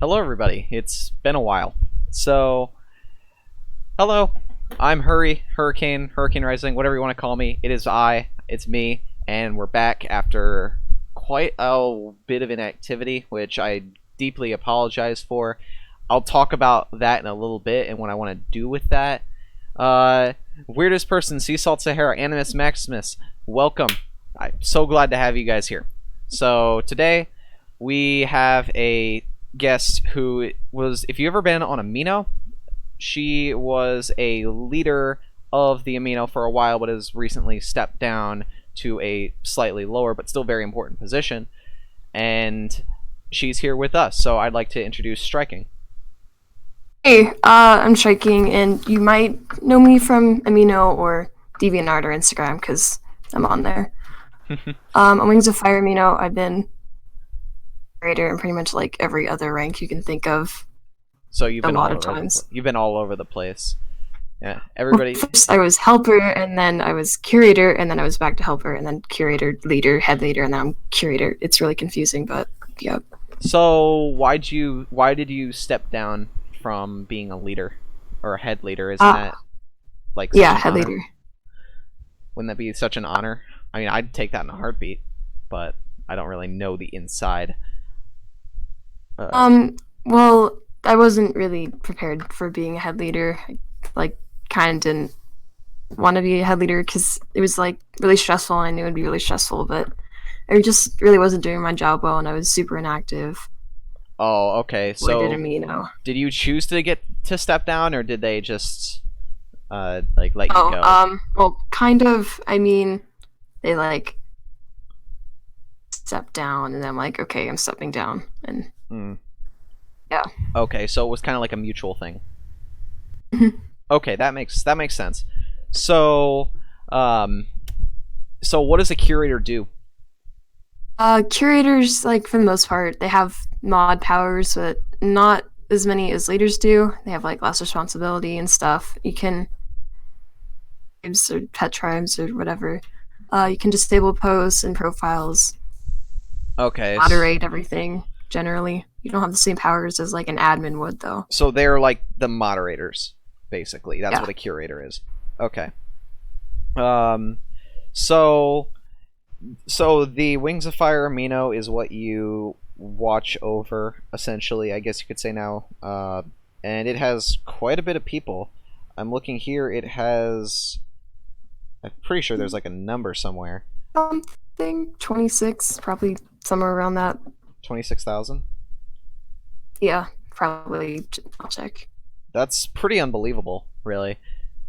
Hello, everybody. It's been a while. So, hello. I'm Hurricane Rising, whatever you want to call me. It's me, and we're back after quite a bit of inactivity, which I deeply apologize for. I'll talk about that in a little bit and what I want to do with that. Uh, Weirdest person, Sea Salt Sahara, Animus Maximus, welcome. I'm so glad to have you guys here. So, today we have a guest who was, if you've ever been on Amino, she was a leader of the Amino for a while, but has recently stepped down to a slightly lower but still very important position. And she's here with us, so I'd like to introduce Striking. Hey, I'm Striiking, and you might know me from Amino or DeviantArt or Instagram because I'm on there. On Wings of Fire Amino, I've been creator in pretty much like every other rank you can think of So you've a been lot all of over times. you've been all over the place. Yeah, Well, everybody. first I was helper, and then I was curator, and then I was back to helper, and then curator, leader, head leader, and now I'm curator. It's really confusing, but yeah. So why did you step down from being a leader or a head leader? Isn't Uh, that like such yeah, an head honor? leader. Wouldn't that be such an honor? I mean, I'd take that in a heartbeat, but I don't really know the inside. Uh, Well, I wasn't really prepared for being a head leader. I, like, kind of didn't want to be a head leader because it was like really stressful and I knew it'd be really stressful, but I just really wasn't doing my job well and I was super inactive. oh, okay. What did So Amino? did you choose to get to step down, or did they just like let you Oh, go? well, kind of. I mean, they like step down and I'm like, okay, I'm stepping down. And Hmm. yeah. Okay, so it was kind of like a mutual thing. Mhm. Okay, that makes sense. So, um, so what does a curator do? Curators, like, for the most part, they have mod powers, but not as many as leaders do. They have like less responsibility and stuff. You can tribes or pet tribes or whatever. You can disable posts and profiles, Okay, moderate everything. Generally, you don't have the same powers as like an admin would, though. so they're like the moderators, basically. That's Yeah. what a curator is. Okay. Um, so so the Wings of Fire amino is what you watch over, essentially. I guess you could say now. And it has quite a bit of people. I'm looking here. It has. I'm pretty sure there's like a number somewhere. Something 26, probably somewhere around that. 26,000. Yeah, probably. I'll check. That's pretty unbelievable, really.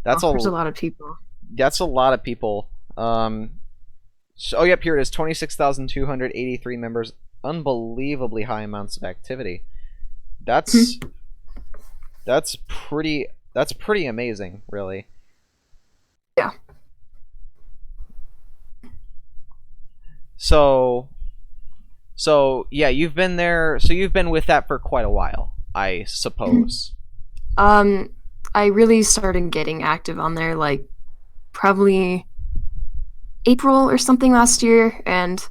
That's Oh, there's a a lot of people. that's a lot of people. Oh, yep, here it is. 26,283 members. Unbelievably high amounts of activity. That's that's pretty that's pretty amazing, really. Yeah. So so yeah, you've been there. So you've been with that for quite a while, I suppose. Um, I really started getting active on there like probably April or something last year, and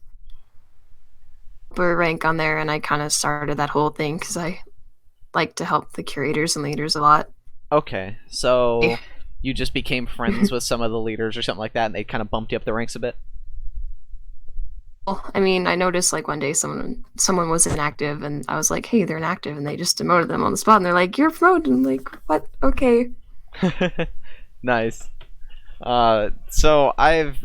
rank on there, and I kind of started that whole thing because I like to help the curators and leaders a lot. Okay, so you just became friends with some of the leaders or something like that, and they kind of bumped you up the ranks a bit. Well, I mean, I noticed like one day someone was inactive, and I was like, "Hey, they're inactive," and they just demoted them on the spot, and they're like, "You're promoted." And I'm like, what? Okay. Nice. So I've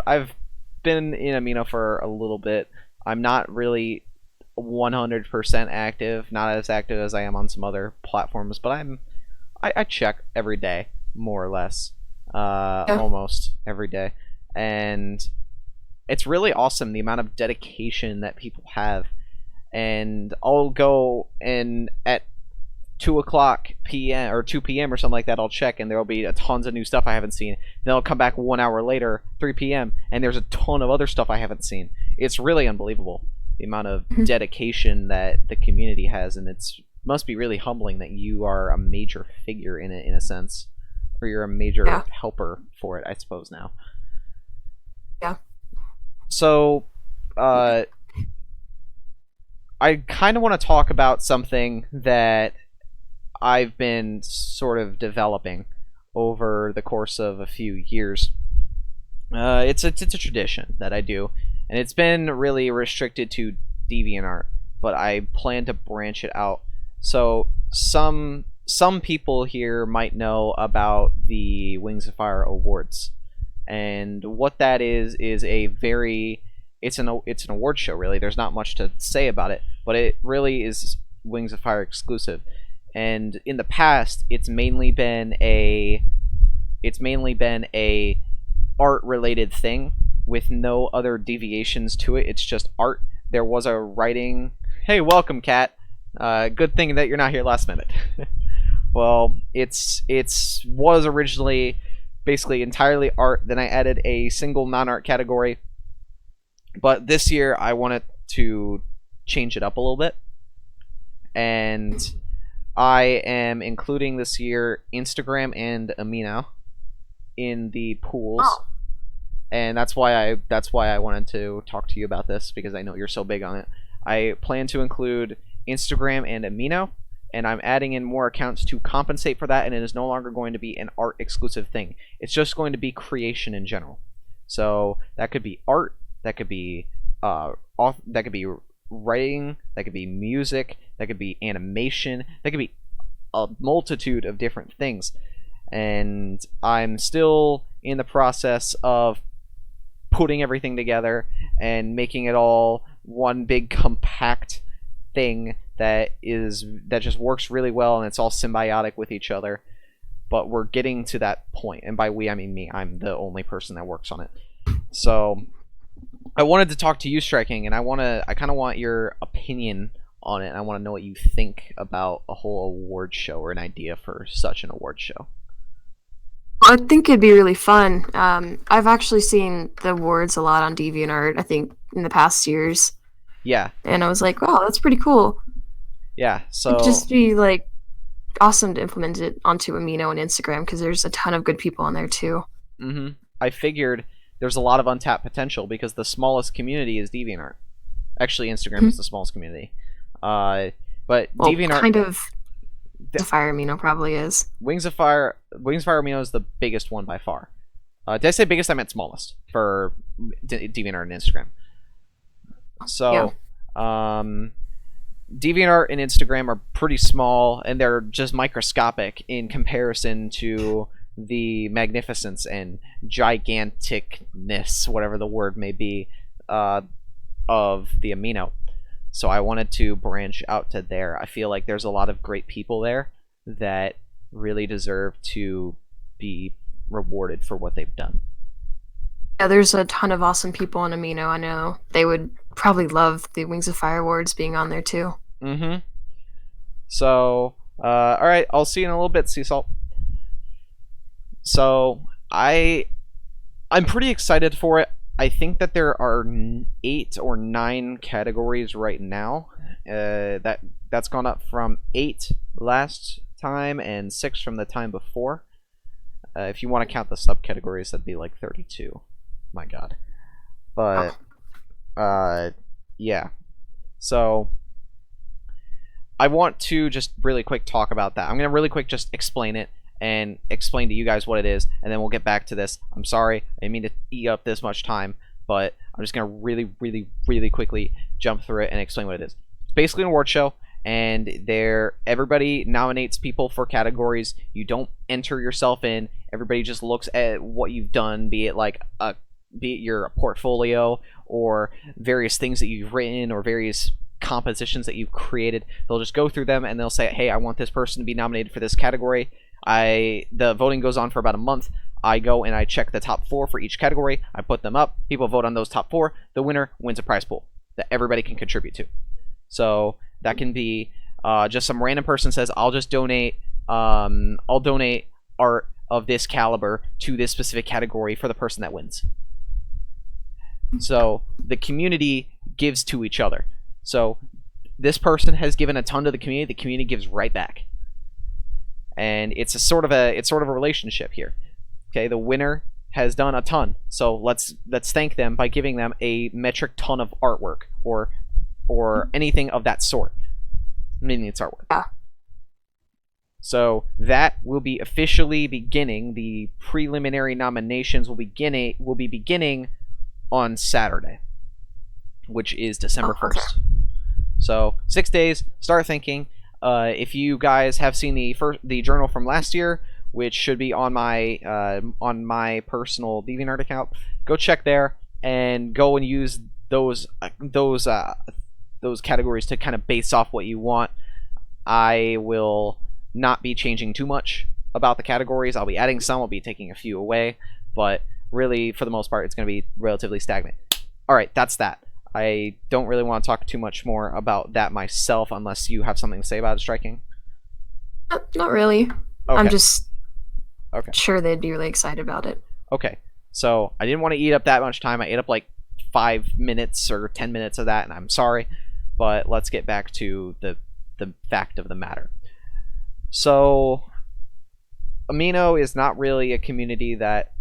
been in Amino for a little bit. I'm not really 100% active, not as active as I am on some other platforms, but I check every day, more or less, Yeah. almost every day, and it's really awesome the amount of dedication that people have. And I'll go and at 2 o'clock p.m. or 2 p.m. or something like that, I'll check and there'll be a tons of new stuff I haven't seen. Then I'll come back 1 hour later, 3 p.m., and there's a ton of other stuff I haven't seen. It's really unbelievable the amount of dedication that the community has, and it's must be really humbling that you are a major figure in it in a sense, or you're a major Yeah. helper for it, I suppose now. Yeah. So, uh, I kind of want to talk about something that I've been sort of developing over the course of a few years. It's a tradition that I do, and it's been really restricted to DeviantArt, but I plan to branch it out. So some people here might know about the Wings of Fire Awards, and what that is a very it's an award show really. There's not much to say about it, but it really is Wings of Fire exclusive. And in the past, it's mainly been a art related thing with no other deviations to it. It's just art. There was a writing. Hey, welcome, Cat. Good thing that you're not here last minute. Well, it's was originally basically entirely art. Then I added a single non-art category. But this year I wanted to change it up a little bit, and I am including this year Instagram and Amino in the pools. Oh. And that's why I wanted to talk to you about this, because I know you're so big on it. I plan to include Instagram and Amino, and I'm adding in more accounts to compensate for that, and it is no longer going to be an art exclusive thing. It's just going to be creation in general. So that could be art, that could be that could be writing, that could be music, that could be animation, that could be a multitude of different things. And I'm still in the process of putting everything together and making it all one big compact thing that just works really well, and it's all symbiotic with each other. But we're getting to that point, and by we I mean me. I'm the only person that works on it. So I wanted to talk to you, Striiking, and I kind of want your opinion on it. I want to know what you think about a whole award show, or an idea for such an award show. I think it'd be really fun. I've actually seen the awards a lot on DeviantArt, I think, in the past years. Yeah. And I was like, wow, that's pretty cool. Yeah, so It'd just be like awesome to implement it onto Amino and Instagram, because there's a ton of good people on there too. I figured there's a lot of untapped potential because the smallest community is DeviantArt. Actually, Instagram is the smallest community. But Well, DeviantArt kind of. The Fire Amino probably is. Wings of Fire Amino is the biggest one by far. Did I say biggest? I meant smallest for DeviantArt and Instagram. So, DeviantArt and Instagram are pretty small, and they're just microscopic in comparison to the magnificence and giganticness, whatever the word may be, of the Amino. So I wanted to branch out to there. I feel like there's a lot of great people there that really deserve to be rewarded for what they've done. Yeah, there's a ton of awesome people on Amino. I know they would probably love the Wings of Fire Awards being on there too. So, all right, I'll see you in a little bit, Sea Salt. So I'm pretty excited for it. I think that there are 8 or 9 categories right now. That's gone up from 8 last time and 6 from the time before. If you want to count the subcategories, that'd be like 32. My God. But yeah. So I want to just really quick talk about that. I'm gonna really quick just explain it and explain to you guys what it is, and then we'll get back to this. I'm sorry, I didn't mean to eat up this much time, but I'm just gonna really quickly jump through it and explain what it is. It's basically an award show, and everybody nominates people for categories. You don't enter yourself in. Everybody just looks at what you've done, be it your portfolio or various things that you've written or various compositions that you've created. They'll just go through them and they'll say, hey, I want this person to be nominated for this category. The voting goes on for about a month. I go and I check the top 4 for each category. I put them up. People vote on those top 4. The winner wins a prize pool that everybody can contribute to. So that can be just some random person says, I'll donate art of this caliber to this specific category for the person that wins. So the community gives to each other. So this person has given a ton to the community gives right back. And it's a sort of a relationship here. Okay, the winner has done a ton. So let's thank them by giving them a metric ton of artwork, or or anything of that sort. Meaning it's artwork. Yeah. So that will be officially beginning. The preliminary nominations will be beginning on Saturday, which is December Oh, okay. 1st. So 6 days. Start thinking. If you guys have seen the journal from last year, which should be on my personal DeviantArt account, go check there and go and use those categories to kind of base off what you want. I will not be changing too much about the categories. I'll be adding some. I'll be taking a few away, but really, for the most part, it's going to be relatively stagnant. All right, that's that. I don't really want to talk too much more about that myself, unless you have something to say about it, Striiking. Not really. Okay. I'm just Okay. sure they'd be really excited about it. Okay. So I didn't want to eat up that much time. I ate up like 5 minutes or 10 minutes of that, and I'm sorry. But let's get back to the fact of the matter. So Amino is not really a community that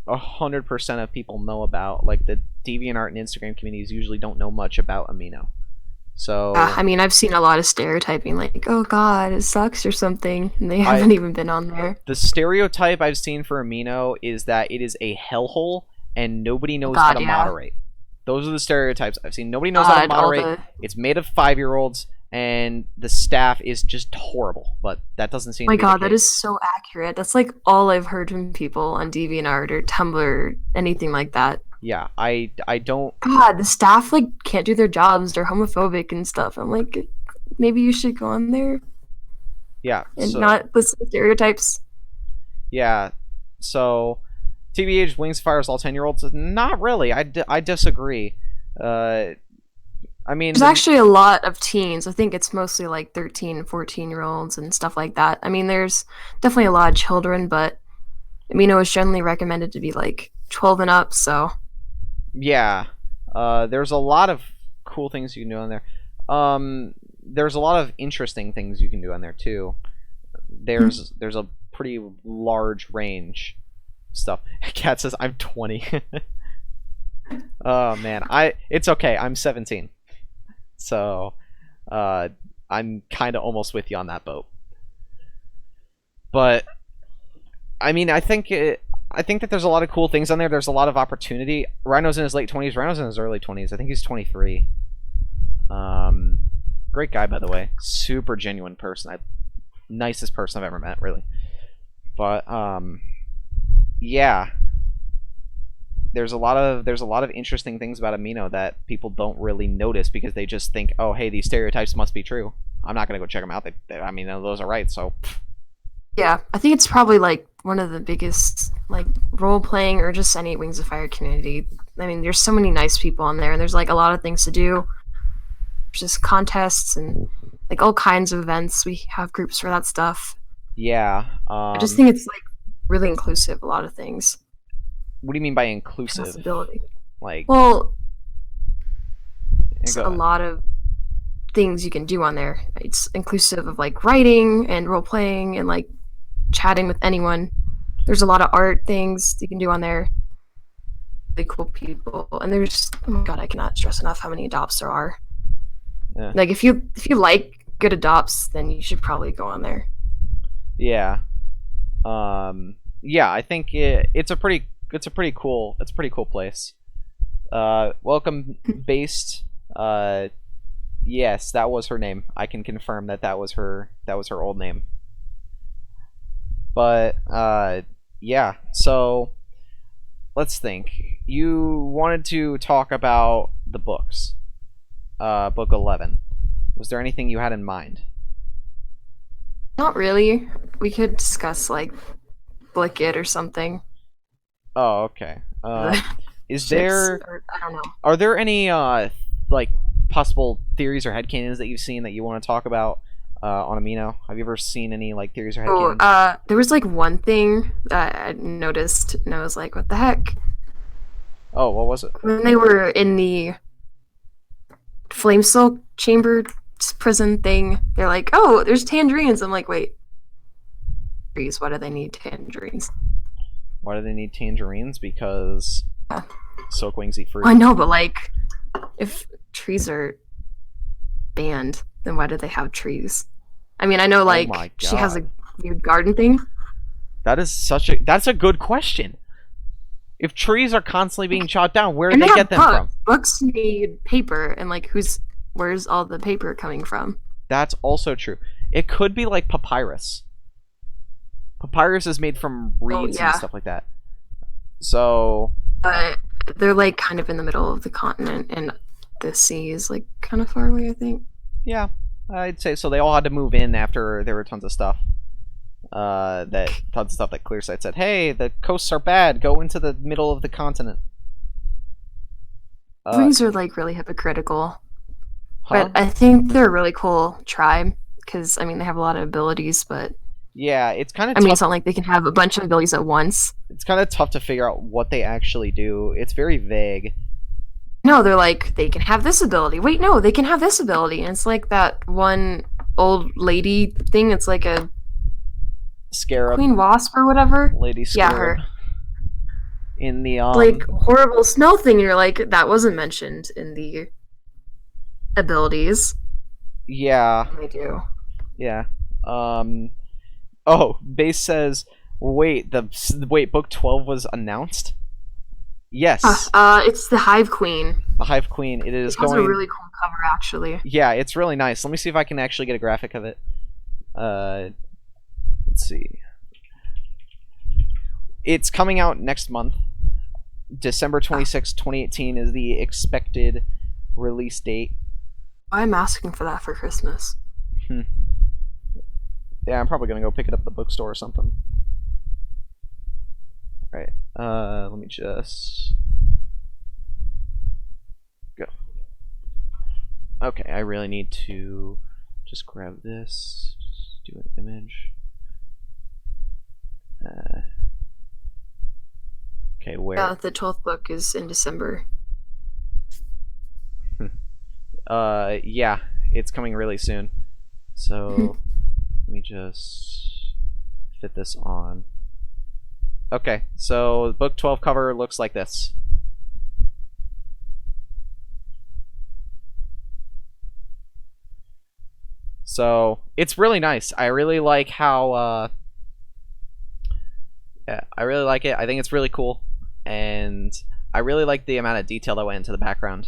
100% of people know about. Like, the DeviantArt and Instagram communities usually don't know much about Amino. So I mean, I've seen a lot of stereotyping, like, oh god, it sucks or something, and they haven't even been on there. The stereotype I've seen for Amino is that it is a hellhole and nobody knows how to moderate. Those are the stereotypes I've seen. Nobody knows how to moderate. It's made of 5-year-olds, and the staff is just horrible. But that doesn't seem. Oh my god, that is so accurate. That's like all I've heard from people on DeviantArt or Tumblr, or anything like that. Yeah, I don't. God, the staff like can't do their jobs. They're homophobic and stuff. I'm like, maybe you should go on there. Yeah, and not listen to stereotypes. Yeah, so TBH Wings fires all 10-year-olds. Not really. I disagree. I mean, there's actually a lot of teens. I think it's mostly like 13, 14-year-olds and stuff like that. I mean, there's definitely a lot of children, but Amino is generally recommended to be like 12 and up. So yeah, there's a lot of cool things you can do on there. There's a lot of interesting things you can do on there too. There's a pretty large range of stuff. Kat says I'm 20. Oh man, it's okay. I'm 17, so I'm kind of almost with you on that boat. But I mean, I think that there's a lot of cool things on there. There's a lot of opportunity. Rhino's in his late 20s. Rhino's in his early 20s. I think he's 23. Great guy, by the way. Super genuine person. Nicest person I've ever met, really. But yeah, there's a lot of interesting things about Amino that people don't really notice because they just think, oh, hey, these stereotypes must be true. I'm not gonna go check them out. I mean, those are right. So yeah, I think it's probably like one of the biggest like role playing or just any Wings of Fire community. I mean, there's so many nice people on there, and there's like a lot of things to do. Just contests and like all kinds of events. We have groups for that stuff. Yeah. I just think it's like really inclusive. A lot of things. What do you mean by inclusive? Accessibility. Like, well, it's a lot of things you can do on there. It's inclusive of like writing and role playing and like chatting with anyone. There's a lot of art things you can do on there. Really cool people, and there's, oh my god, I cannot stress enough how many adopts there are. Yeah. Like if you like good adopts, then you should probably go on there. Yeah. Yeah, I think it's a pretty cool place. Welcome based. Yes, that was her name. I can confirm that was her old name. But yeah, so let's think. You wanted to talk about the books. Book 11. Was there anything you had in mind? Not really. We could discuss like Blick It or something. Oh, okay. Is there? Or, I don't know. Are there any like possible theories or headcanons that you've seen that you want to talk about on Amino? Have you ever seen any like theories or headcanons? There was like one thing that I noticed, and I was like, "What the heck?" Oh, what was it? When they were in the flame silk chamber prison thing, they're like, "Oh, there's tangerines." I'm like, "Wait, trees? Why do they need tangerines?" Why do they need tangerines? Because Silkwings eat fruit. I know, but like, if trees are band, then why do they have trees? I mean, I know Oh like my she has a god. weird garden thing. That's a good question. If trees are constantly being chopped down, where do And they they get have them from? books. Books need paper, and like where's all the paper coming from? That's also true. It could be like papyrus. Papyrus is made from Oh reeds and yeah, stuff like that. So, but they're like kind of in the middle of the continent, and the sea is like kind of far away, I think. yeah, I'd say so. They all had to move in after there were tons of stuff. Tons of stuff that Clearsight said, "Hey, the coasts are bad. Go into the middle of the continent." Uh, Wings are like really hypocritical, huh? but I think they're a really cool tribe because I mean they have a lot of abilities, but Yeah, it's kind of I mean tough. it's not like they can have a bunch of abilities at once. It's kind of tough to figure out what they actually do. It's very vague. No, they're like they can have this ability. Wait, no, they can have this ability, and it's like that one old lady thing. It's like a Scarab, queen wasp or whatever. Lady Yeah, Scarab, her in the like horrible smell thing. And you're like that wasn't mentioned in the abilities. yeah, They do. yeah. Um, oh, Base says, wait, book 12 was announced. Yes, It's the Hive Queen. the Hive Queen. It It is has a going. really cool cover, actually. Yeah, it's really nice. Let me see if I can actually get a graphic of it. Let's see. It's coming out next month. December 26, 2018 is the expected release date. I'm asking for that for Christmas. Yeah, I'm probably gonna go pick it up at the bookstore or something. Right. Let me just go. Okay, I really need to just grab this, just do an image. Okay, where? Yeah, the 12th book is in December. Yeah, it's coming really soon. So let me just fit this on. Okay, so book 12 cover looks like this. So it's really nice. I really like how. Yeah, I really like it. I think it's really cool, and I really like the amount of detail that went into the background.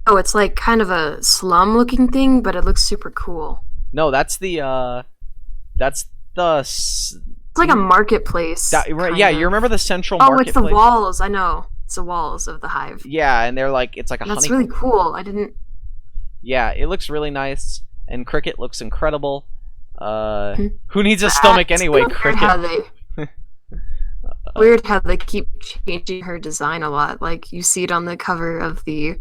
Oh, it's like kind of a slum looking thing, but it looks super cool. No, that's the. That's the. It's like a marketplace. Right, yeah, you remember the central Oh, marketplace? it's the walls. I know. It's the walls of the hive. Yeah, and they're like it's like a That's honeycomb. really cool. I didn't. Yeah, it looks really nice, and Cricket looks incredible. Who needs a That's stomach anyway, weird Cricket? how they weird how they keep changing her design a lot. Like you see it on the cover of the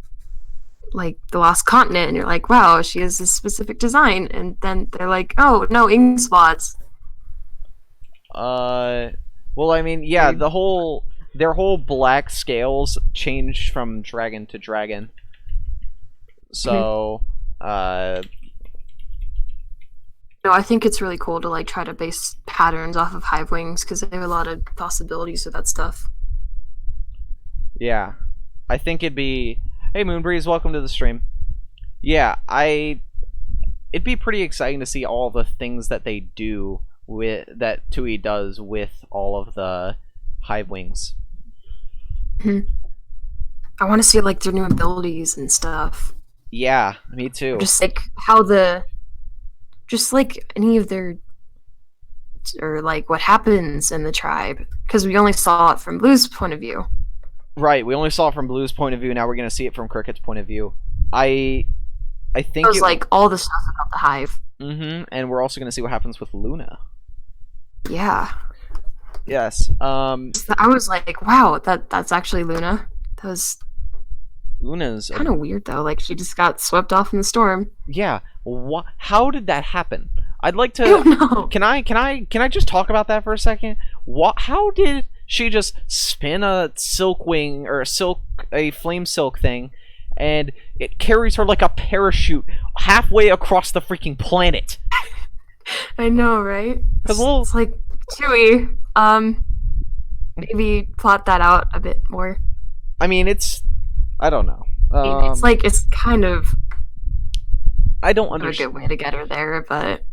Lost Continent, and you're like, wow, she has this specific design, and then they're like, oh no, ink spots. Well, I mean, yeah, their whole black scales changed from dragon to dragon. So, No, I think it's really cool to like try to base patterns off of hive wings because they have a lot of possibilities with that stuff. yeah, I think it'd be. Hey, Moonbreeze, welcome to the stream. Yeah, it'd be pretty exciting to see all the things that they do with that Tui does with all of the hive wings. I want to see like their new abilities and stuff. Yeah, me too. Just like just like any of their, or like what happens in the tribe, because we only saw it from Blue's point of view. Right, we only saw it from Blue's point of view. Now we're gonna see it from Cricket's point of view. I think It was like all the stuff about the hive. and we're also gonna see what happens with Luna. Yeah. Yes. I was like, wow, that's actually Luna. That was Luna's kind of weird though. Like she just got swept off in the storm. Yeah. How did that happen? I'd like to. I don't know. Can I just talk about that for a second? How did she just spin a silk wing or a flame silk thing, and it carries her like a parachute halfway across the freaking planet? I know, right? Because it's like Chewie. Maybe plot that out a bit more. I mean, I don't know. It's like it's kind of I don't a understand. good way to get her there, but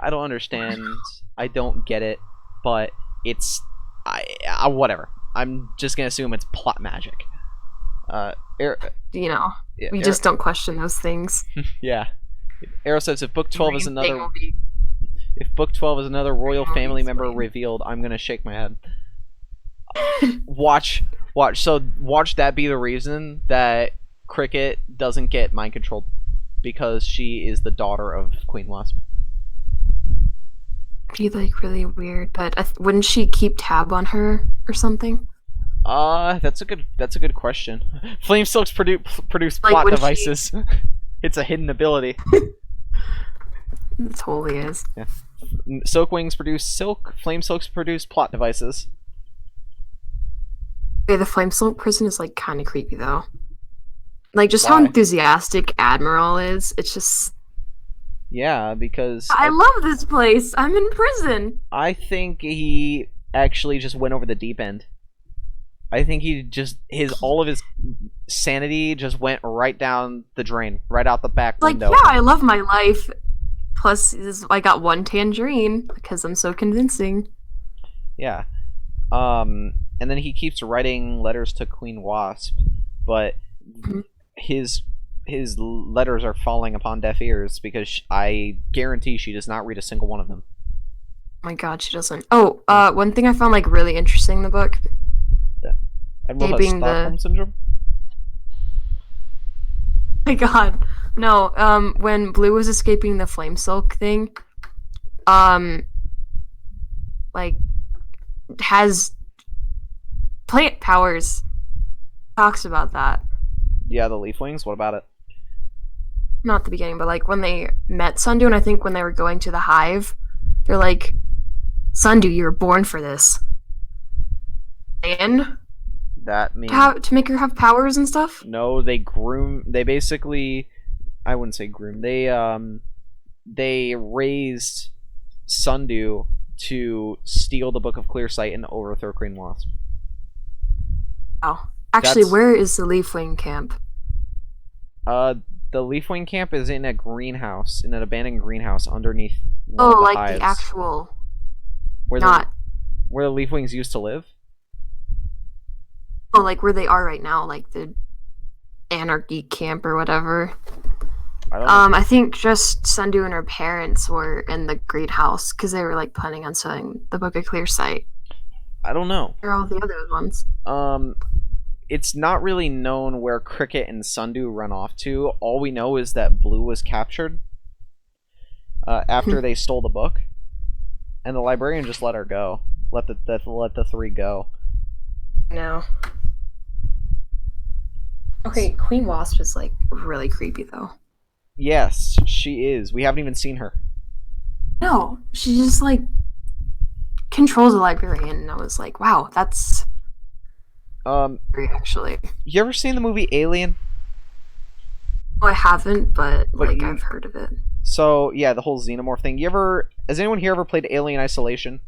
I don't understand. I don't get it, but it's whatever. I'm just gonna assume it's plot magic. Uh, Air, you know, yeah, we just don't question those things. yeah. Arrow says if book The 12 is main thing another will be if book 12 is another royal family member explained. revealed, I'm gonna shake my head. Watch, watch. So watch that be the reason that Cricket doesn't get mind controlled because she is the daughter of Queen Wasp. Be like really weird, but wouldn't she keep tab on her or something? That's a good question. Flame Silks produce Like plot when she devices. It's a hidden ability. it totally is. Yeah. Silk Wings produce silk. Flame Silks produce plot devices. Okay, the Flame Silk prison is like kind of creepy though. Like just how Why? enthusiastic Admiral is. It's just Yeah, because I love this place. I'm in prison. I think he actually just went over the deep end. I think he just his all of his sanity just went right down the drain, right out the back Like window. yeah, I love my life. Plus, I got one tangerine because I'm so convincing. Yeah. And then he keeps writing letters to Queen Wasp, but Mhm. his his letters are falling upon deaf ears because I guarantee she does not read a single one of them. Oh my god, she doesn't. Oh, one thing I found like really interesting in the book, Yeah. Admiral has escaping the. Stockholm syndrome. My god, no. When Blue was escaping the flame silk thing, um, like has plant powers. Talks about that. Yeah, the Leaf Wings. What about it? Not the beginning, but like when they met Sundu, and I think when they were going to the hive, they're like, "Sundu, you were born for this." And That means to make her have powers and stuff. no. They groom. They basically. I wouldn't say groom. They raised Sundu to steal the Book of Clearsight and overthrow Queen Wasp. Oh, actually, That's where is the Leafwing camp? uh the Leafwing camp is in a greenhouse, in an abandoned greenhouse underneath one Oh, of the like hives. the actual, where not. where the Leafwings used to live. Oh, like where they are right now, like the anarchy camp or whatever. I don't know. I think just Sundu and her parents were in the greenhouse because they were like planning on selling the Book of Clear Sight. I don't know. Or all the other ones. It's not really known where Cricket and Sundu run off to. All we know is that Blue was captured after they stole the book, and the librarian just let her go. Let the three go. No. Okay, Queen Wasp is like really creepy though. Yes, she is. We haven't even seen her. No, she just like controls the librarian, and I was like, wow, that's great actually. You ever seen the movie Alien? Oh, I haven't, but But like you- I've heard of it. So yeah, the whole xenomorph thing. Has anyone here ever played Alien Isolation?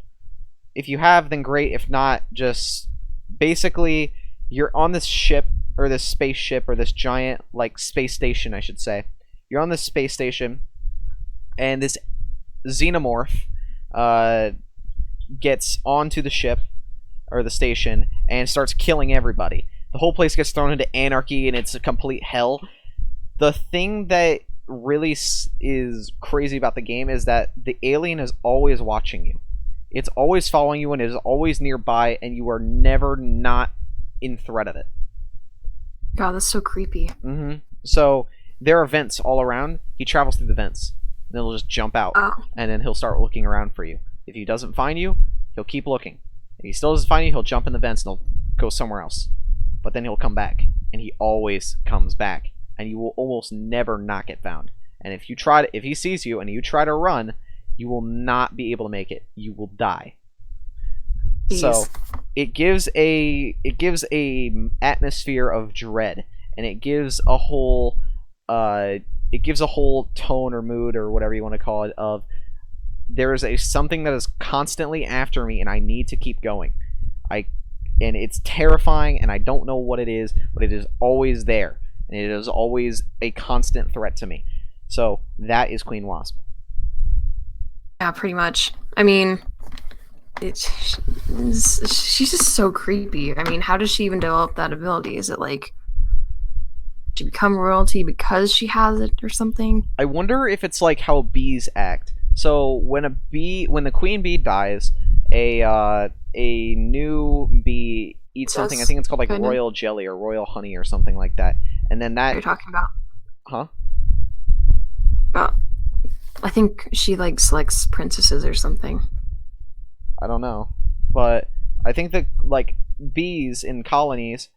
If you have, then great. If not, just basically you're on this ship or this spaceship or this giant like space station, I should say. You're on this space station, and this xenomorph gets onto the ship or the station and starts killing everybody. The whole place gets thrown into anarchy, and it's a complete hell. The thing that really is crazy about the game is that the alien is always watching you. It's always following you, and it is always nearby, and you are never not in threat of it. God, that's so creepy. Mm-hmm. So there are vents all around. He travels through the vents, and then he'll just jump out, Oh, and then he'll start looking around for you. If he doesn't find you, he'll keep looking. If he still doesn't find you, he'll jump in the vents and he'll go somewhere else. But then he'll come back, and he always comes back, and you will almost never not get found. And if he sees you and you try to run, you will not be able to make it. You will die. So jeez. it gives a atmosphere of dread, and it gives a whole tone or mood or whatever you want to call it of there is something that is constantly after me, and I need to keep going. And it's terrifying, and I don't know what it is, but it is always there, and it is always a constant threat to me. So that is Queen Wasp. Yeah, pretty much. I mean, she's just so creepy. I mean, how does she even develop that ability? Is it like she become royalty because she has it or something? I wonder if it's like how bees act. So when the queen bee dies, a new bee eats something. I think it's called like Kind of. royal jelly or royal honey or something like that. And then What that, you're talking about? huh? But I think she like selects princesses or something. I don't know, but I think that like bees in colonies,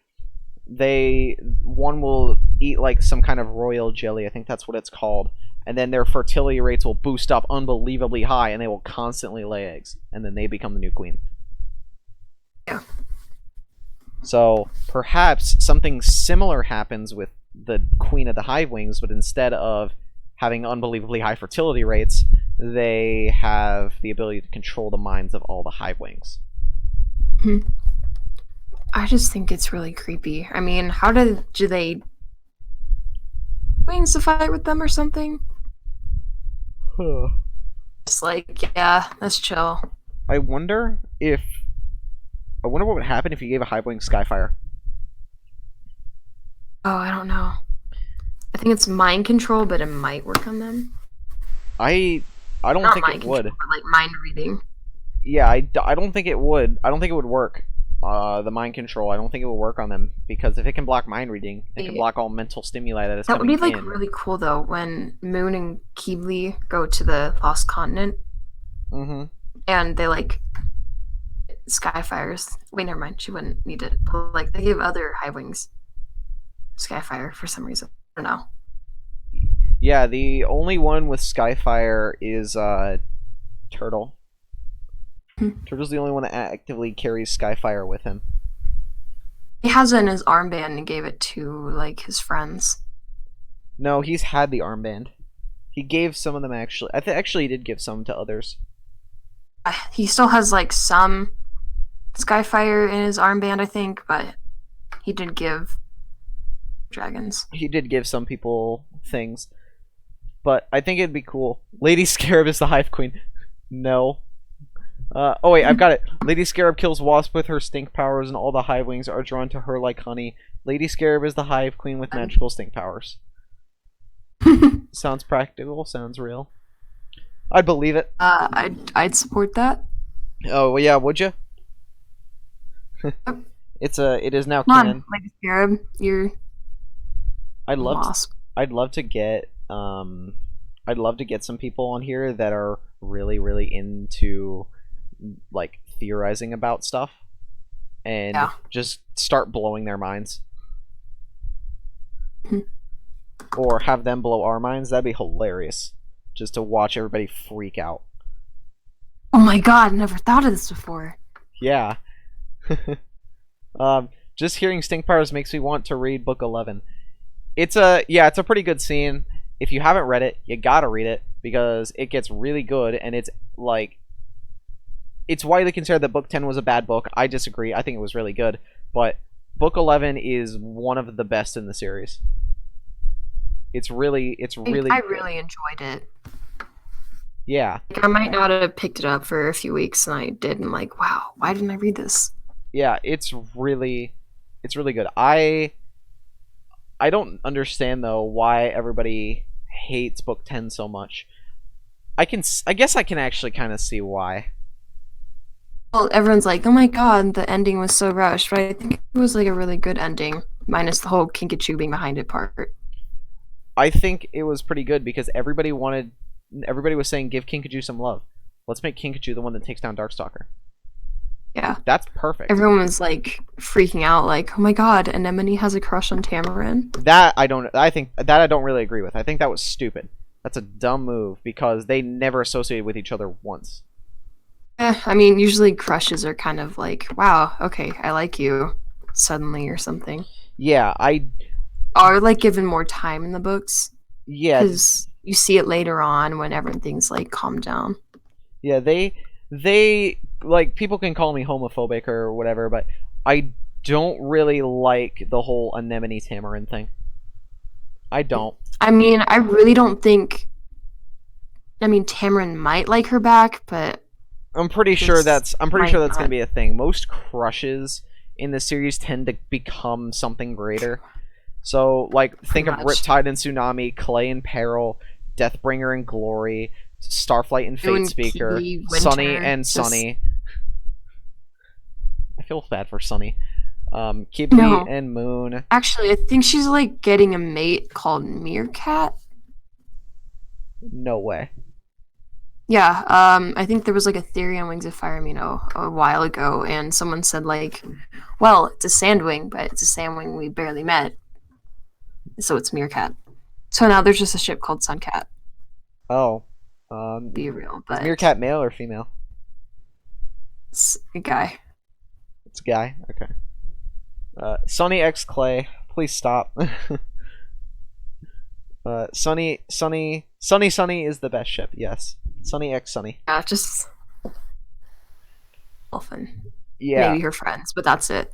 they one will eat like some kind of royal jelly. I think that's what it's called, and then their fertility rates will boost up unbelievably high, and they will constantly lay eggs, and then they become the new queen. Yeah. So perhaps something similar happens with the queen of the hive wings, but instead of having unbelievably high fertility rates, they have the ability to control the minds of all the hive wings. Hmm. I just think it's really creepy. I mean, how do they wings to fight with them or something? Just like, yeah, let's chill. I wonder if I wonder what would happen if you gave a hive wing Skyfire. Oh, I don't know. I think it's mind control, but it might work on them. I I don't Not think mind it control, would. but like mind reading. Yeah, I don't think it would. I don't think it would work. The mind control. I don't think it will work on them because if it can block mind reading, it can block all mental stimuli that is That would coming be like in. really cool though when Moon and Keebly go to the Lost Continent Mm-hmm. and they like Skyfires. Wait, never mind. She wouldn't need it. But like they give other High Wings Skyfire for some reason. I don't know. Yeah, the only one with Skyfire is Turtle. Turtle's the only one that actively carries Skyfire with him. He has it in his armband and gave it to like his friends. No, he's had the armband. He gave some of them actually. Actually he did give some to others. He still has like some Skyfire in his armband, I think, but he did give dragons. He did give some people things. But I think it'd be cool. Lady Scarab is the Hive Queen. No. Oh wait, I've got it. Lady Scarab kills Wasp with her stink powers, and all the hive wings are drawn to her like honey. Lady Scarab is the Hive Queen with magical stink powers. Sounds practical. Sounds real. I'd believe it. I'd support that. Oh well, yeah, would you? It is now Come on, canon. Lady Scarab, you're I'd love Wasp. I'd love to get I'd love to get some people on here that are really into like theorizing about stuff and Yeah. just start blowing their minds. Or have them blow our minds. That'd be hilarious. Just to watch everybody freak out. Oh my god, never thought of this before. Yeah. Just hearing stink powers makes me want to read book 11. It's a pretty good scene. If you haven't read it, you gotta read it because it gets really good, and it's like it's widely considered that book 10 was a bad book. I disagree. I think it was really good, but book 11 is one of the best in the series. It's really I good. really enjoyed it. Yeah. Like, I might not have picked it up for a few weeks, and I did. And like, wow, why didn't I read this? Yeah, it's really good. I don't understand though why everybody hates book 10 so much. I guess I can actually kind of see why. Well, everyone's like, oh my god, the ending was so rushed, but I think it was like a really good ending, minus the whole Kinkachu being behind it part. I think it was pretty good because everybody was saying give Kinkajou some love. Let's make Kinkajou the one that takes down Darkstalker. Yeah. That's perfect. Everyone was like freaking out, like, oh my god, Anemone has a crush on Tamarin. I think that I don't really agree with. I think that was stupid. That's a dumb move because they never associated with each other once. I mean, usually crushes are kind of like, wow, okay, I like you, suddenly or something. Yeah, Or like given more time in the books. Yeah. Because you see it later on when everything's like calmed down. Yeah, they like people can call me homophobic or whatever, but I don't really like the whole Anemone Tamarin thing. I don't. I mean, I really don't think. I mean, Tamron might like her back, but I'm pretty sure just that's might going to not. be a thing. Most crushes in the series tend to become something greater. So, like, Pretty think of much. Riptide and Tsunami, Clay and Peril, Deathbringer and Glory, Starflight and You Fate and Speaker, Kiwi, Sunny Winter, and just Sunny. I feel bad for Sunny. Kibby no. and Moon. Actually, I think she's like getting a mate called Meerkat. No way. Yeah, I think there was like a theory on Wings of Fire Mino a while ago, and someone said like, well, it's a sandwing, but it's a sandwing we barely met, so it's Meerkat. So now there's just a ship called Suncat. Oh. Be real, Is but Meerkat male or female? it's a guy. It's a guy. Okay. Sunny X Clay. Please stop. Sunny is the best ship. Yes. Sunny X Sunny. Yeah, just often. Yeah. Maybe her friends, but that's it.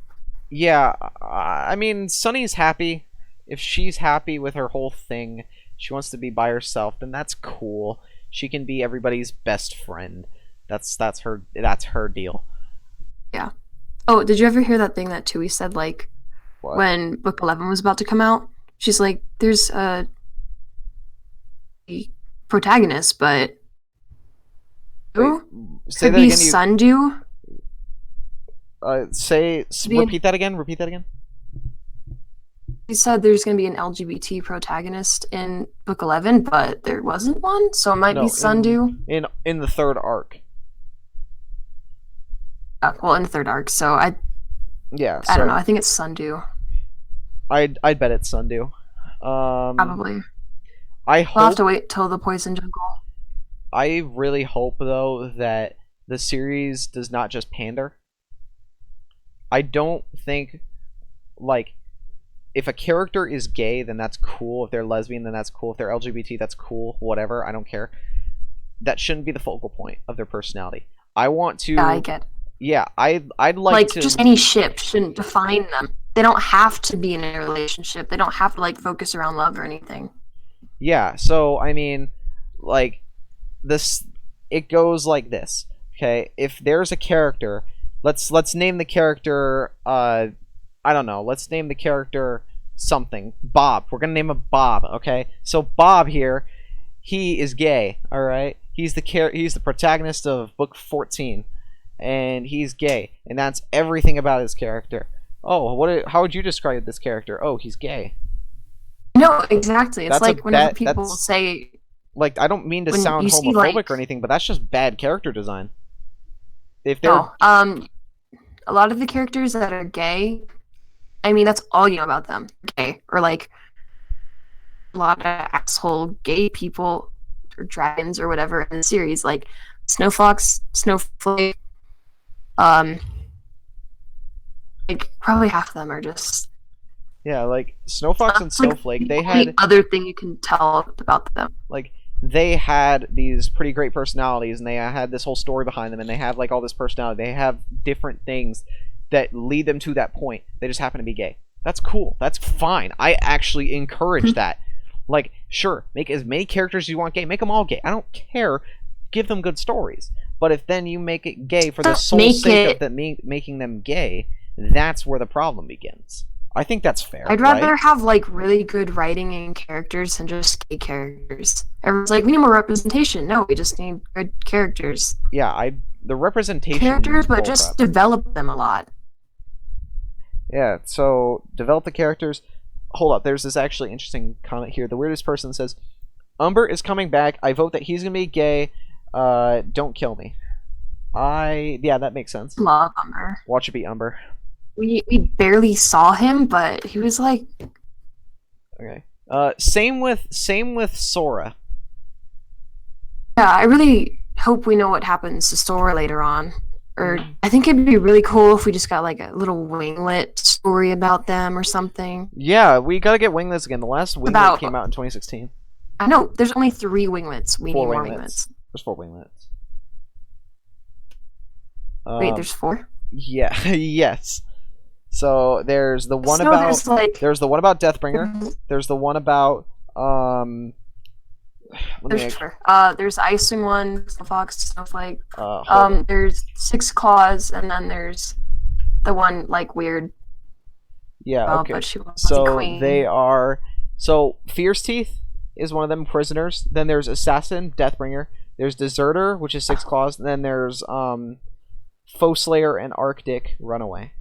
Yeah. I mean, Sunny's happy. If she's happy with her whole thing, she wants to be by herself, then that's cool. She can be everybody's best friend. That's her deal. Yeah. Oh, did you ever hear that thing that Tui said like What? when Book 11 was about to come out? She's like, "There's a protagonist, but Wait, who say could that be again. Sundew." Repeat that again. Repeat that again. He said there's going to be an LGBT protagonist in Book 11, but there wasn't one, so it might be No, Sundew. in the third arc. Well, in the third arc, so Yeah. I don't So know. I think it's Sundew, I'd bet it's Sundew. probably. I We'll have hope to wait till the Poison Jungle. I really hope though that the series does not just pander. I don't think like if a character is gay, then that's cool. If they're lesbian, then that's cool. If they're LGBT, that's cool. Whatever, I don't care. That shouldn't be the focal point of their personality. I want Yeah, I to, get. yeah, I'd like Like, to, just any ship shouldn't define them. They don't have to be in a relationship. They don't have to like focus around love or anything. yeah. So I mean, like this, it goes like this. Okay, if there's a character, let's name the character. I don't know. Let's name the character something. Bob. We're gonna name him Bob. Okay. So Bob here, he is gay. All right. He's the protagonist of book 14, and he's gay, and that's everything about his character. Oh, how would you describe this character? Oh, he's gay. No, exactly. It's That's a like whenever bad. people That's say like I don't mean to when sound you see like homophobic or anything, but that's just bad character design. If they're no, a lot of the characters that are gay, I mean that's all you know about them. Gay or like a lot of asshole gay people or dragons or whatever in the series, like Snowfox, Snowflake, um, like probably half of them are just yeah, like Snowfox and like Snowflake, the they only had other thing you can tell about them. like they had these pretty great personalities, and they had this whole story behind them, and they have like all this personality. They have different things that lead them to that point. They just happen to be gay. That's cool. That's fine. I actually encourage that. Like, sure, make as many characters as you want gay. Make them all gay. I don't care. Give them good stories. But if then you make it gay for the sole Make sake it. of making them gay, that's where the problem begins. I think that's fair. I'd rather right? have like really good writing and characters than just gay characters. Everyone's like, we need more representation. No, we just need good characters. Yeah, the representation Characters, but bullcrap. just develop them a lot. Yeah, so develop the characters. Hold up, there's this actually interesting comment here. The weirdest person says, Umber is coming back. I vote that he's gonna be gay. Don't kill me. Yeah, that makes sense. Love Umber. Watch it be Umber. We barely saw him, but he was like, Okay. Same with Sora. yeah, I really hope we know what happens to Sora later on. Or I think it'd be really cool if we just got like a little winglet story about them or something. Yeah, we gotta get winglets again. The last winglet About- came out in 2016. I know there's only 3 winglets. We need 4 more winglets. winglets. There's 4 winglets. Wait, there's 4? Yeah. Yes. So there's the one So about there's like there's the one about Deathbringer. there's, There's the one about let there's me sure. There's the icing one, the fox, snowflake. hold on. There's six claws, and then there's the one like weird. Yeah, okay. But she was a So they queen. are Fierce Teeth is one of them prisoners. Then there's Assassin, Deathbringer. There's Deserter, which is six claws. And then there's Foe Slayer and Arctic Runaway.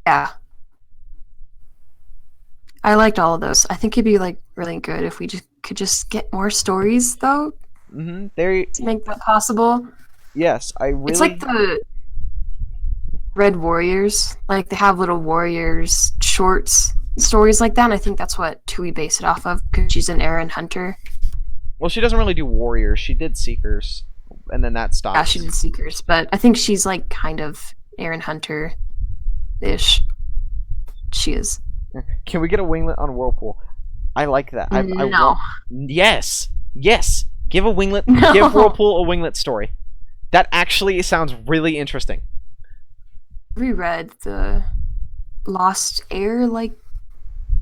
Yeah, I liked all of those. I think it'd be like really good if we just could just get more stories though They to make that possible. yes, I It's like really the Red Warriors. Like they have little warriors shorts stories like that. And I think that's what Tui based it off of because she's an Aaron hunter. well, she doesn't really do warriors. She did Seekers, and then that Yeah, stopped. she did Seekers, but I think she's like kind of Aaron Hunter ish. She is. Can we get a winglet on Whirlpool? I like that. I No. want. Yes, yes. Give a winglet. No. Give Whirlpool a winglet story. That actually sounds really interesting. Reread the Lost Air like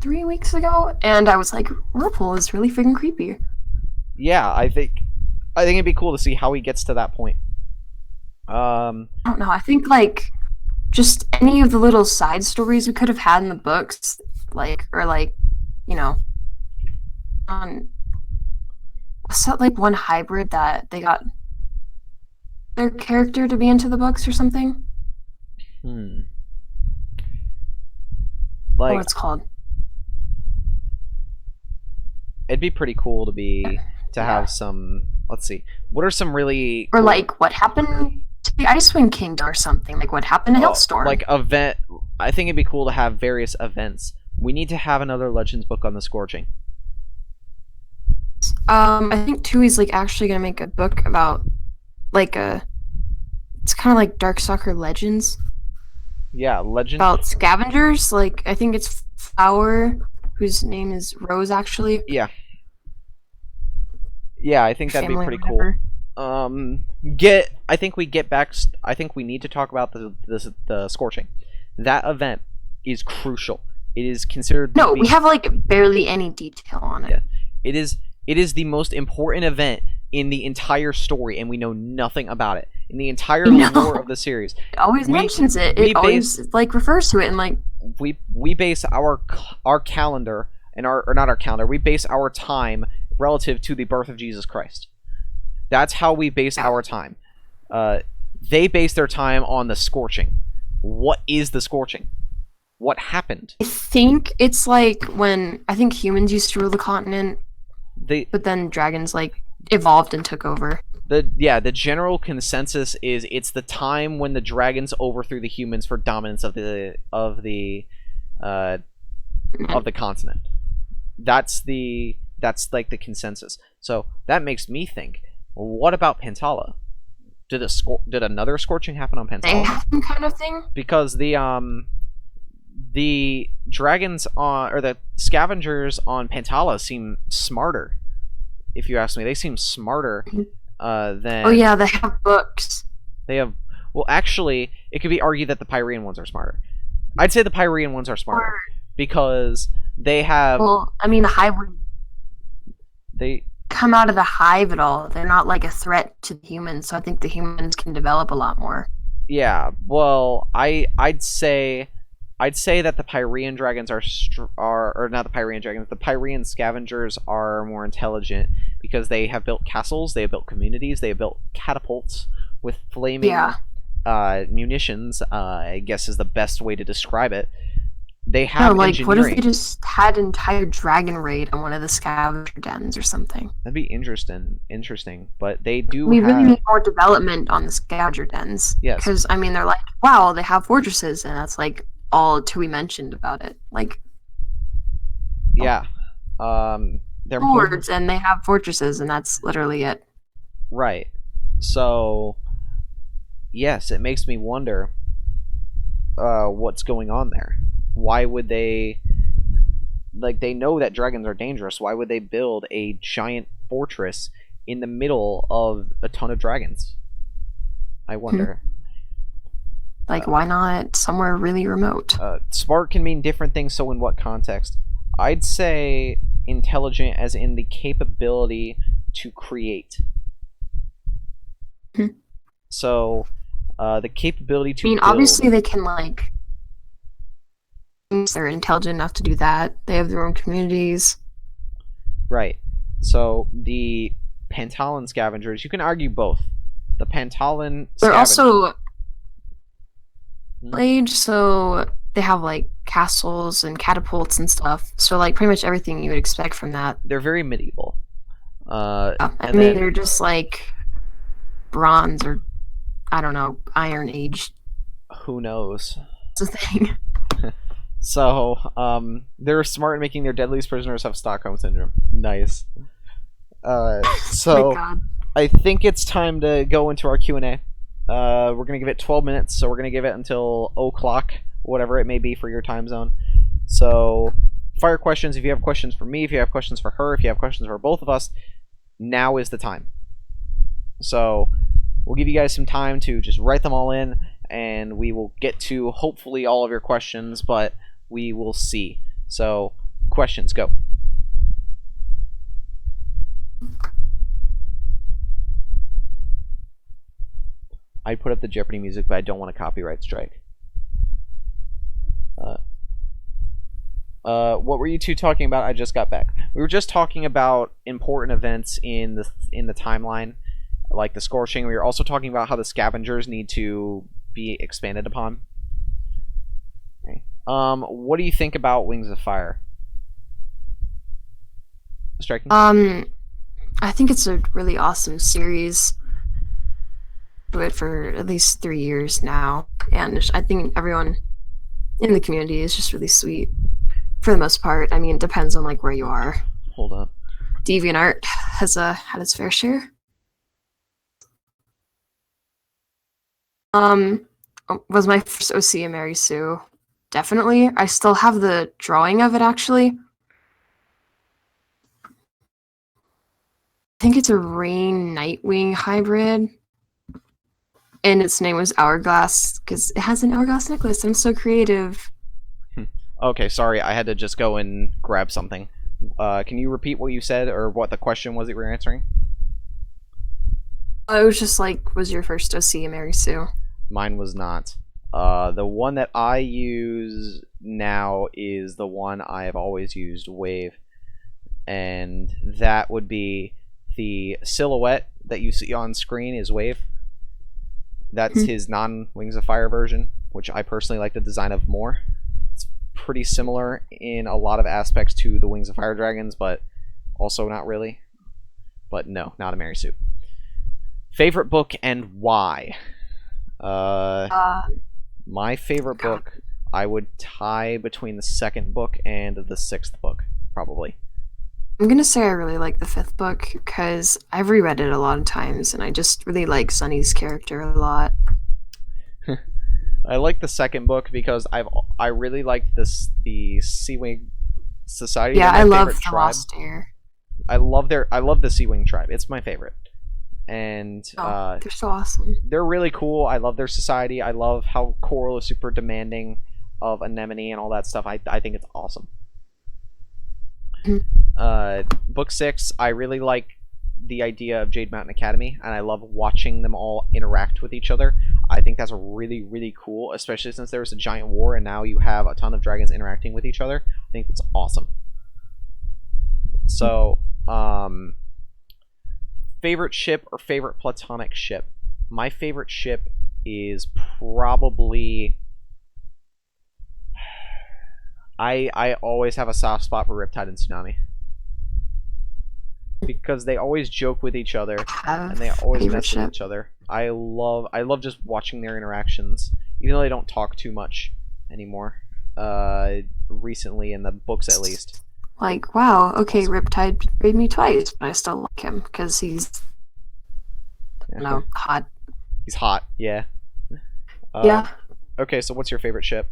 3 weeks ago, and I was like, Whirlpool is really freaking creepy. Yeah, I think it'd be cool to see how he gets to that point. I don't know. I think like just any of the little side stories we could have had in the books, like or like, you know, on what's that like one hybrid that they got their character to be into the books or something? Hmm. What Like, it's called? it'd be pretty cool to Yeah. have some. Let's see. What are some really Or cool, like what happened to the Icewind Kingdom or something? Like what happened to Hailstorm? like event? I think it'd be cool to have various events. We need to have another Legends book on the Scorching. I think Tui's like actually gonna make a book about like a. It's kind of like Darkstalker Legends Yeah, Legend. about scavengers. Like I think it's Flower, whose name is Rose actually. Yeah, yeah. I think that'd be Family or pretty cool. whatever. I think we get back. I think we need to talk about the Scorching. That event is crucial. It is considered. No, we have like barely any detail on it. Yeah. It is. It is the most important event in the entire story, and we know nothing about it in the entire No. lore of the series. It always mentions it. we It always like refers to it and like We base our calendar and our or not our calendar. We base our time relative to the birth of Jesus Christ. That's how we base our time. They base their time on the Scorching. What is the Scorching? What happened? I think it's like when I think humans used to rule the continent, The but then dragons like evolved and took over. the general consensus is it's the time when the dragons overthrew the humans for dominance of the continent. That's like the consensus. So that makes me think, what about Pantala? Did another Scorching happen on They Pantala? have some kind of thing. Because the dragons on or the scavengers on Pantala seem smarter. If you ask me, they seem smarter than. Oh yeah, they have books. They have. Well, actually, it could be argued that the Pyrean ones are smarter. I'd say the Pyrean ones are smarter Or, because they have well, I mean, the hive would they. come out of the hive at all. They're not like a threat to the humans, so I think the humans can develop a lot more. Yeah. Well, I'd say that the Pyrean dragons are or not the Pyrean dragons. The Pyrean scavengers are more intelligent because they have built castles, they have built communities, they have built catapults with flaming Yeah. munitions. I guess is the best way to describe it. They No, have like what if engineering. they just had an entire dragon raid on one of the scavenger dens or something? That'd be interesting. But they do We have. really need more development on the scavenger dens. Yes. Because I mean, they're like, wow, they have fortresses, and that's like all Tui mentioned about it. Like Yeah. They're lords, and they have fortresses, and that's literally it. right. So, yes, it makes me wonder what's going on there. Why would they, like, they know that dragons are dangerous. Why would they build a giant fortress in the middle of a ton of dragons? I wonder. Like, why not somewhere really remote? Smart can mean different things, so in what context? I'd say intelligent as in the capability to create. Mhm. So, the capability I to mean, build. obviously they can like they're intelligent enough to do that. They have their own communities. Right. So, the Pantalan scavengers, you can argue both. The Pantalan They're scavengers. also age, so they have like castles and catapults and stuff. So like pretty much everything you would expect from that. They're very medieval. I And mean, then they're just like bronze or I don't know, Iron Age. who knows? It's a thing. So, they're smart in making their deadliest prisoners have Stockholm syndrome. Nice. My So God. I think it's time to go into our Q&A. We're gonna give it 12 minutes, so we're gonna give it until o'clock, whatever it may be for your time zone. So, fire questions. If you have questions for me, if you have questions for her, if you have questions for both of us, now is the time. So, we'll give you guys some time to just write them all in, and we will get to hopefully all of your questions, but we will see. So, questions, go. I put up the Jeopardy music, but I don't want a copyright strike. What were you two talking about? I just got back. We were just talking about important events in the timeline, like the scorching. We were also talking about how the scavengers need to be expanded upon. Okay. What do you think about Wings of Fire? Striking. I think it's a really awesome series. Do it for at least 3 years now, and I think everyone in the community is just really sweet for the most part. I mean, it depends on like where you are. Hold up. DeviantArt has had its fair share. Was my first OC a Mary Sue? Definitely. I still have the drawing of it actually. I think it's a Rain Nightwing hybrid. And its name was Hourglass because it has an hourglass necklace. I'm so creative. Okay, sorry, I had to just go and grab something. Can you repeat what you said, or what the question was that you were answering? It was just like, was your first OC a Mary Sue? Mine was not. The one that I use now is the one I have always used, Wave. And that would be the silhouette that you see on screen is Wave. That's his non-Wings of Fire version, which I personally like the design of more. It's pretty similar in a lot of aspects to the Wings of Fire dragons, but also not really. But no, not a Mary Sue. Favorite book and why? My favorite book, I would tie between the second book and the sixth book, probably. I'm gonna say I really like the fifth book because I've reread it a lot of times, and I just really like Sunny's character a lot. I like the second book because I really liked the Sea-Wing Society. Yeah, They're my I love favorite the tribe. Lost Air. I love the Sea-Wing tribe. It's my favorite, and they're so awesome. they're really cool. I love their society. I love how Coral is super demanding of Anemone and all that stuff. I think it's awesome. Book 6, I really like the idea of Jade Mountain Academy, and I love watching them all interact with each other. I think that's really, really cool, especially since there was a giant war and now you have a ton of dragons interacting with each other. I think that's awesome. So, favorite ship or favorite platonic ship? My favorite ship is probably... I always have a soft spot for Riptide and Tsunami. Because they always joke with each other and they always mess with each other. I love just watching their interactions, even though they don't talk too much anymore. Recently in the books, at least. Like, wow, okay, Riptide betrayed me twice, but I still like him because he's, hot. He's hot, yeah. Yeah. Okay, so what's your favorite ship?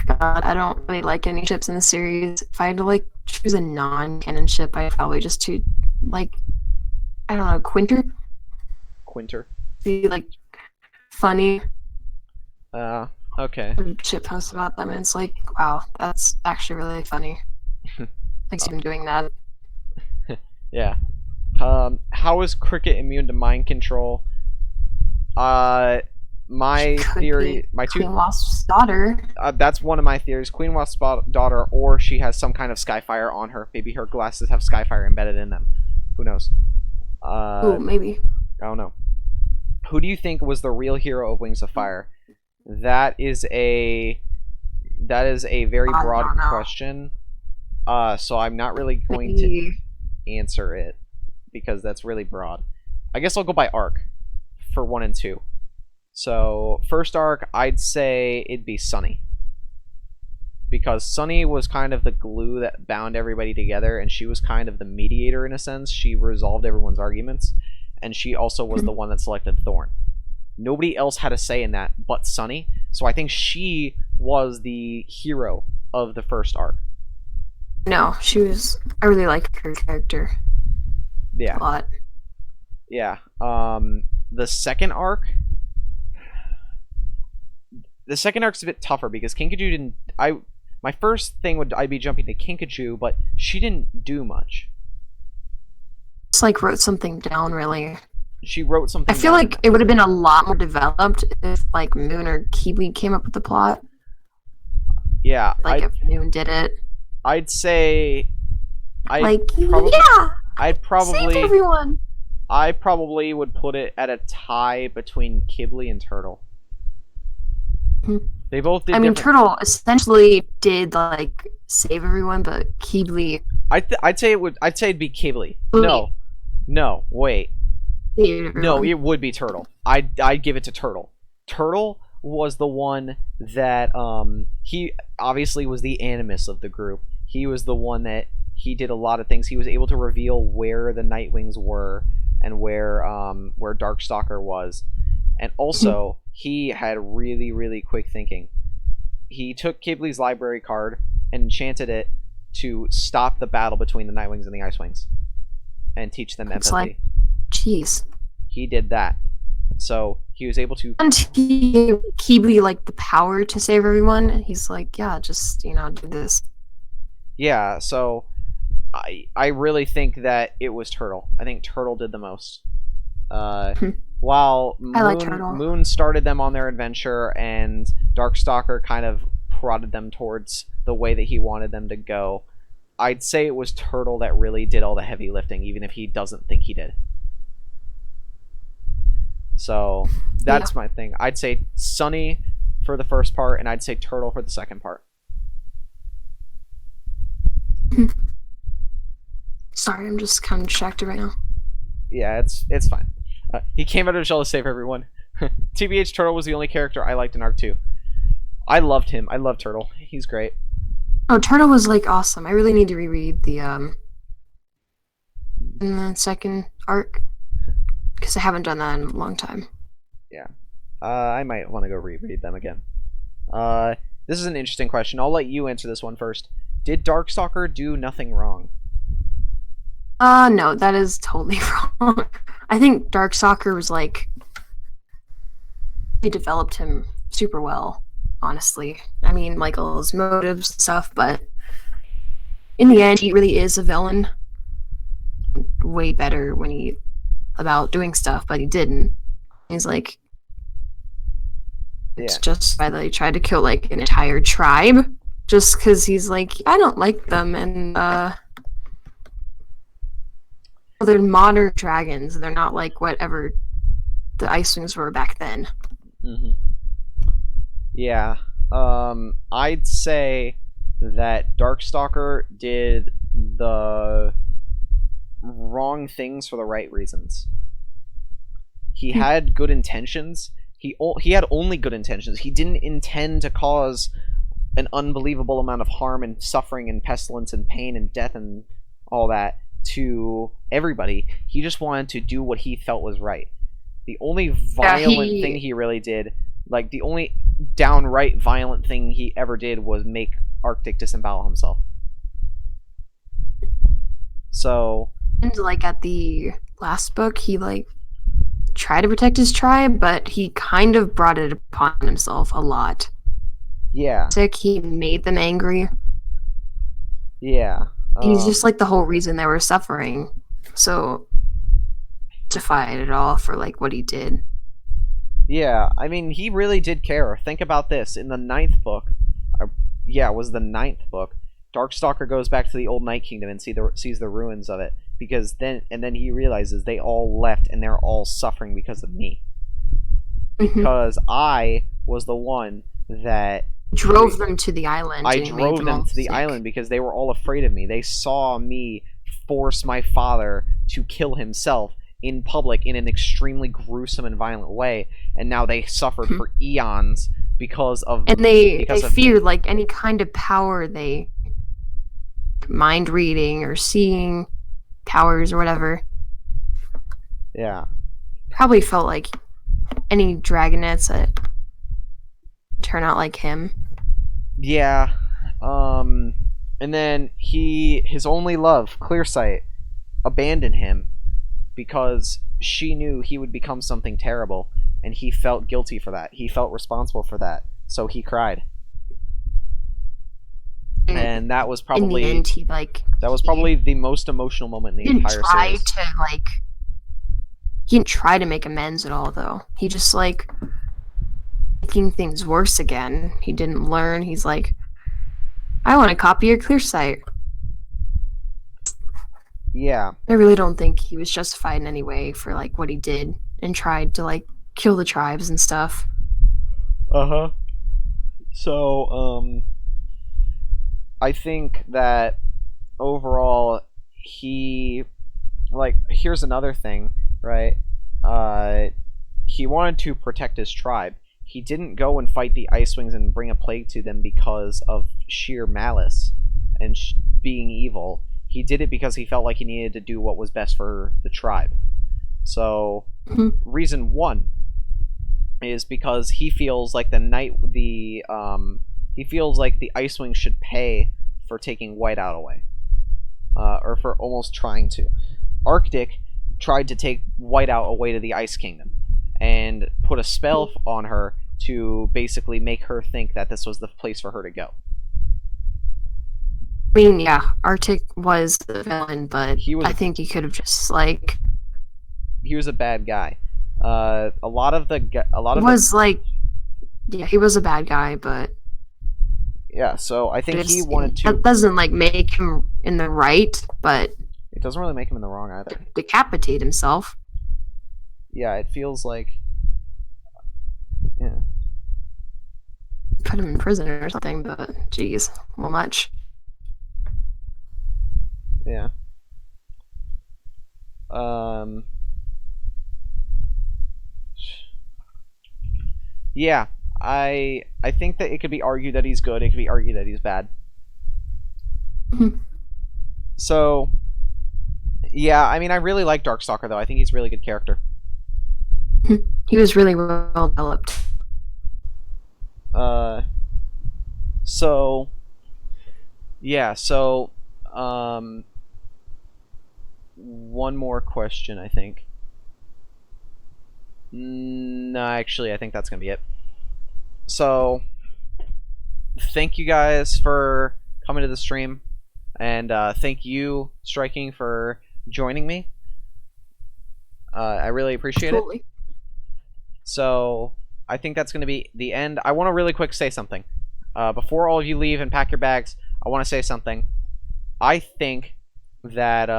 God, I don't really like any ships in the series. If I had to like choose a non-canon ship, I'd probably just choose like, I don't know, Quinter. Quinter. Be like funny. Uh, okay. shit posts about them, and it's like, wow, that's actually really funny. Like, see him doing that. Yeah. How is Cricket immune to mind control? Uh, She my could be theory, my two, Queen Wasp's daughter. that's one of my theories. Queen Wasp's daughter, or she has some kind of Skyfire on her. Maybe her glasses have Skyfire embedded in them. Who knows? Ooh, maybe. I don't know. Who do you think was the real hero of Wings of Fire? That is a very I broad don't know. question. So I'm not really going Maybe. to answer it because that's really broad. I guess I'll go by arc for 1 and 2. So first arc, I'd say it'd be Sunny, because Sunny was kind of the glue that bound everybody together, and she was kind of the mediator in a sense. She resolved everyone's arguments, and she also was the one that selected Thorn. Nobody else had a say in that but Sunny, so I think she was the hero of the first arc. No, she was. I really like her character Yeah, a lot. yeah. The second arc, a bit tougher because Kinkajou didn't. My first thing would I'd be jumping to Kinkajou, but she didn't do much. Just like wrote something down, really. She wrote something. I feel down. like it would have been a lot more developed if like Moon or Kiwi came up with the plot. Yeah, Like if Moon did it. I'd say. Like probably, yeah, I'd save everyone. I probably would put it at a tie between Kibble and Turtle. They both did. I mean, different... Turtle essentially did like save everyone, but Kibble. I'd say it would. I'd say it'd be Kibble. No, wait. No, it would be Turtle. I'd give it to Turtle. Turtle was the one that he obviously was the animus of the group. He was the one that he did a lot of things. He was able to reveal where the Nightwings were and where Darkstalker was, and also he had really quick thinking. He took Kibble's library card and enchanted it to stop the battle between the Nightwings and the Icewings and teach them empathy. Like, jeez. He did that. So he was able to. And he gave Kibble like the power to save everyone. And he's like, yeah, just do this. Yeah. So I really think that it was Turtle. I think Turtle did the most. While Moon started them on their adventure, and Darkstalker kind of prodded them towards the way that he wanted them to go, I'd say it was Turtle that really did all the heavy lifting, even if he doesn't think he did. So that's my thing. I'd say Sunny for the first part, and I'd say Turtle for the second part. Sorry, I'm just kind of distracted right now. Yeah, it's fine. He came out of his shell to save everyone. TBH, Turtle was the only character I liked in Arc 2. I loved him. I love Turtle. He's great. Oh, Turtle was like awesome. I really need to reread the second arc because I haven't done that in a long time. Yeah. I might want to go reread them again. This is an interesting question. I'll let you answer this one first. Did Darkstalker do nothing wrong? No, that is totally wrong. I think Darkstalker was like, they developed him super well, honestly. I mean, like all his motives and stuff, but in the end, he really is a villain. Way better when he about doing stuff, but he didn't. He's like, it's just why they tried to kill like an entire tribe, just because he's like, I don't like them, and they're modern dragons. They're not like whatever the Icewings were back then. Yeah. I'd say that Darkstalker did the wrong things for the right reasons. He had good intentions. He had only good intentions. He didn't intend to cause an unbelievable amount of harm and suffering and pestilence and pain and death and all that to everybody. He just wanted to do what he felt was right. The only violent thing he really did, like the only downright violent thing he ever did, was make Arctic disembowel himself. So, and like at the last book, he like try to protect his tribe, but he kind of brought it upon himself a lot. Yeah. Sick, he made them angry. Yeah. He's just like the whole reason they were suffering. So justified it all for like what he did. Yeah, I mean, he really did care. Think about this. In the ninth book, yeah, it was the ninth book, Darkstalker goes back to the old Night Kingdom and sees the ruins of it. Then he realizes they all left and they're all suffering because of me. Because I was the one that drove them to the island. I drove them to the island because they were all afraid of me. They saw me force my father to kill himself in public in an extremely gruesome and violent way, and now they suffered for eons because of they feared like any kind of power, they mind reading or seeing powers or whatever. Yeah, probably felt like any dragonets that turn out like him. Yeah. And then his only love, Clearsight, abandoned him because she knew he would become something terrible, and he felt guilty for that. He felt responsible for that, so he cried. And that was probably in the end, probably the most emotional moment in the entire series. He didn't try to make amends at all, though. He just like making things worse again. He didn't learn. He's like, I want to copy your Clearsight. Yeah. I really don't think he was justified in any way for like what he did and tried to like kill the tribes and stuff. Uh-huh. So, I think that overall here's another thing, right? He wanted to protect his tribe. He didn't go and fight the Ice Wings and bring a plague to them because of sheer malice and being evil. He did it because he felt like he needed to do what was best for the tribe. So, reason one is because he feels like he feels like the Ice Wings should pay for taking Whiteout away, or for almost trying to. Arctic tried to take Whiteout away to the Ice Kingdom and put a spell on her to basically make her think that this was the place for her to go. I mean, yeah, Arctic was the villain, but I think he could have just like. He was a bad guy. He was a bad guy, but. Yeah, so I think he wanted to. That doesn't like make him in the right, but. It doesn't really make him in the wrong either. Decapitate himself. Yeah, it feels like. Yeah. Put him in prison or something, but geez, well, much. Yeah. Yeah, I think that it could be argued that he's good. It could be argued that he's bad. So, yeah, I mean, I really like Darkstalker though. I think he's a really good character. He was really well developed. So, yeah, so, one more question, I think. No, actually, I think that's gonna be it. So, thank you guys for coming to the stream, and thank you, Striiking, for joining me. I really appreciate it. So, I think that's going to be the end. I want to really quick say something. Before all of you leave and pack your bags, I want to say something. I think that,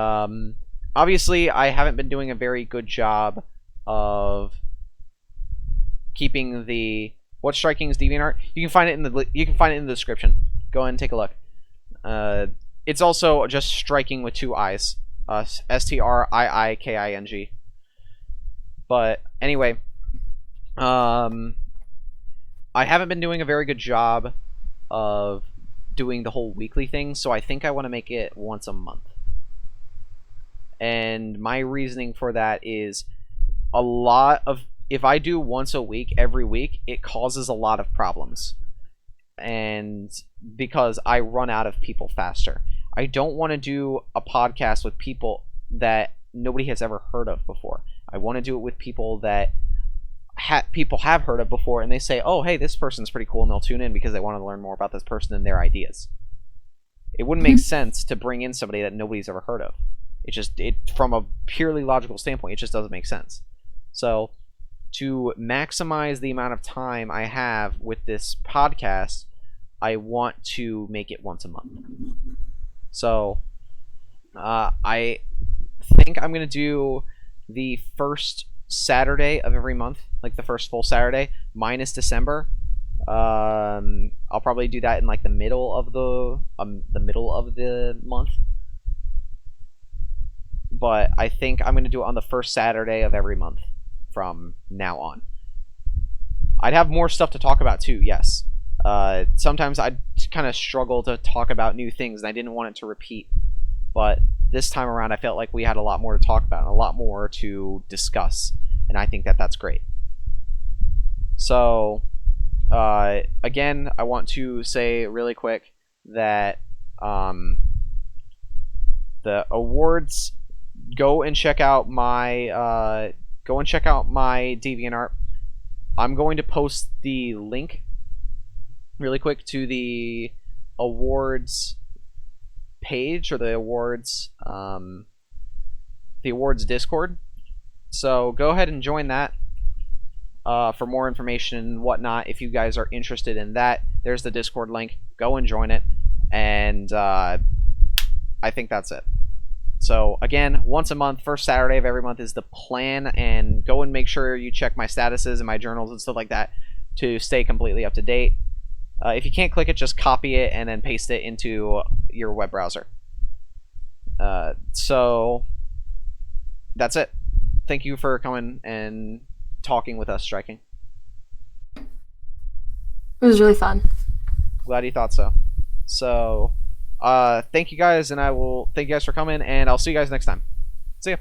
obviously, I haven't been doing a very good job of keeping the... What's Striiking's DeviantArt? You can find it in the description. Go ahead and take a look. It's also just Striiking with two I's. Striiking. But anyway, I haven't been doing a very good job of doing the whole weekly thing, so I think I want to make it once a month. And my reasoning for that is if I do once a week, every week, it causes a lot of problems. And because I run out of people faster. I don't want to do a podcast with people that nobody has ever heard of before. I I want to do it with people that people have heard of before, and they say, "Oh, hey, this person's pretty cool," and they'll tune in because they want to learn more about this person and their ideas. It wouldn't make sense to bring in somebody that nobody's ever heard of. It from a purely logical standpoint, it just doesn't make sense. So, to maximize the amount of time I have with this podcast, I want to make it once a month. So, I think I'm gonna do the first Saturday of every month, like the first full Saturday minus December. I'll probably do that in like the middle of the month. But I think I'm gonna do it on the first Saturday of every month from now on. I'd have more stuff to talk about too. Yes. Sometimes I'd kind of struggle to talk about new things, and I didn't want it to repeat. But this time around, I felt like we had a lot more to talk about, and a lot more to discuss, and I think that that's great. So, again, I want to say really quick that the awards. Go and check out my DeviantArt. I'm going to post the link really quick to the awards page, or the awards Discord. So go ahead and join that for more information and whatnot. If you guys are interested in that, there's the Discord link. Go and join it, and I think that's it. So again, once a month, first Saturday of every month is the plan, and go and make sure you check my statuses and my journals and stuff like that to stay completely up to date. If you can't click it, just copy it and then paste it into your web browser. So that's it. Thank you for coming and talking with us, Striiking. It was really fun. Glad you thought so. So, thank you guys, and I will thank you guys for coming, and I'll see you guys next time. See ya.